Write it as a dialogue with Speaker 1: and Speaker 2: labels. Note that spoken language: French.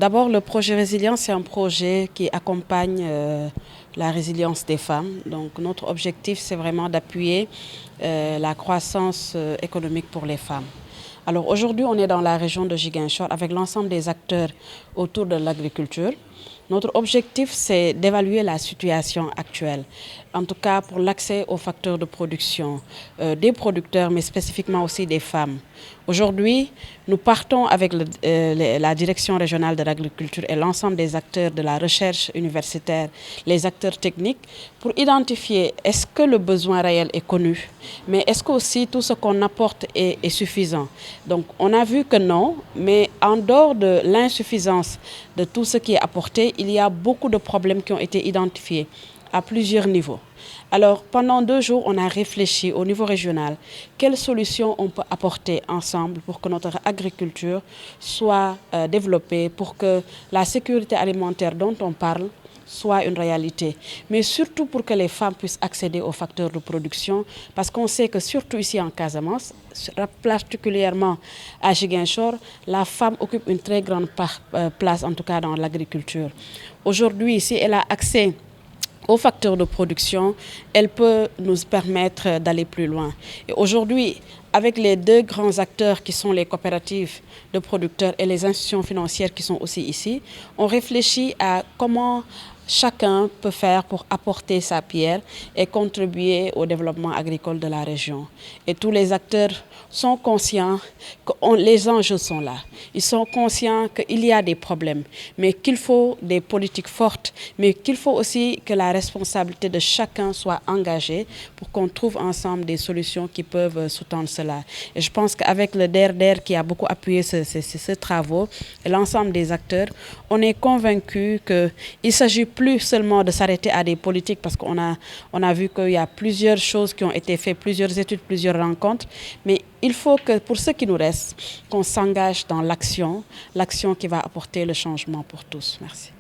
Speaker 1: D'abord, le projet Résilience, c'est un projet qui accompagne la résilience des femmes. Donc, notre objectif, c'est vraiment d'appuyer la croissance économique pour les femmes. Alors, aujourd'hui, on est dans la région de Ziguinchor avec l'ensemble des acteurs autour de l'agriculture. Notre objectif, c'est d'évaluer la situation actuelle, en tout cas pour l'accès aux facteurs de production des producteurs, mais spécifiquement aussi des femmes. Aujourd'hui, nous partons avec la direction régionale de l'agriculture et l'ensemble des acteurs de la recherche universitaire, les acteurs techniques, pour identifier est-ce que le besoin réel est connu, mais est-ce que aussi tout ce qu'on apporte est suffisant. Donc on a vu que non, mais en dehors de l'insuffisance de tout ce qui est apporté, il y a beaucoup de problèmes qui ont été identifiés à plusieurs niveaux. Alors, pendant 2 jours, on a réfléchi au niveau régional quelles solutions on peut apporter ensemble pour que notre agriculture soit développée, pour que la sécurité alimentaire dont on parle soit une réalité, mais surtout pour que les femmes puissent accéder aux facteurs de production, parce qu'on sait que surtout ici en Casamance, particulièrement à Ziguinchor, la femme occupe une très grande place, en tout cas dans l'agriculture. Aujourd'hui, si elle a accès aux facteurs de production, elle peut nous permettre d'aller plus loin. Et aujourd'hui, avec les 2 grands acteurs qui sont les coopératives de producteurs et les institutions financières qui sont aussi ici, on réfléchit à comment chacun peut faire pour apporter sa pierre et contribuer au développement agricole de la région. Et tous les acteurs sont conscients que les enjeux sont là. Ils sont conscients qu'il y a des problèmes, mais qu'il faut des politiques fortes, mais qu'il faut aussi que la responsabilité de chacun soit engagée pour qu'on trouve ensemble des solutions qui peuvent sous-tendre cela. Et je pense qu'avec le DERDER qui a beaucoup appuyé ces travaux et l'ensemble des acteurs, on est convaincus qu'il s'agit plus seulement de s'arrêter à des politiques, parce qu'on a vu qu'il y a plusieurs choses qui ont été faites, plusieurs études, plusieurs rencontres, mais il faut que, pour ce qui nous reste, qu'on s'engage dans l'action qui va apporter le changement pour tous. Merci.